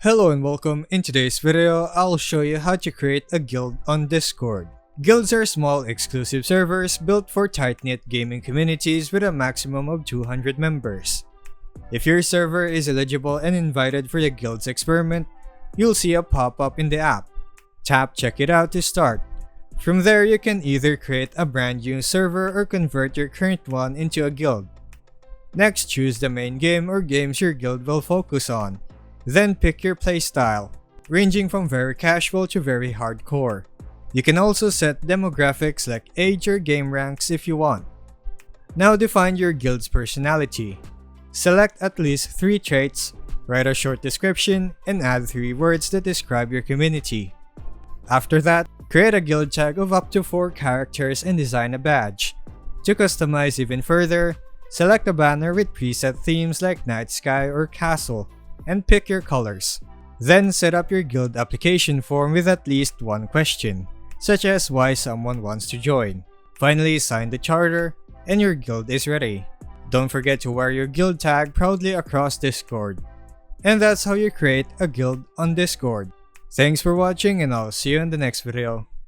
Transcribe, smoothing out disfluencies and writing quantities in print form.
Hello and welcome. In today's video, I'll show you how to create a guild on Discord. Guilds are small exclusive servers built for tight-knit gaming communities with a maximum of 200 members. If your server is eligible and invited for the guild's experiment, you'll see a pop-up in the app. Tap check it out to start. From there, you can either create a brand new server or convert your current one into a guild. Next, choose the main game or games your guild will focus on. Then pick your playstyle, ranging from very casual to very hardcore. You can also set demographics like age or game ranks if you want. Now define your guild's personality. Select at least 3 traits, write a short description, and add 3 words that describe your community. After that, create a guild tag of up to 4 characters and design a badge. To customize even further, select a banner with preset themes like night sky or castle, and pick your colors. Then set up your guild application form with at least one question, such as why someone wants to join. Finally, sign the charter, and your guild is ready. Don't forget to wear your guild tag proudly across Discord. And that's how you create a guild on Discord. Thanks for watching, and I'll see you in the next video.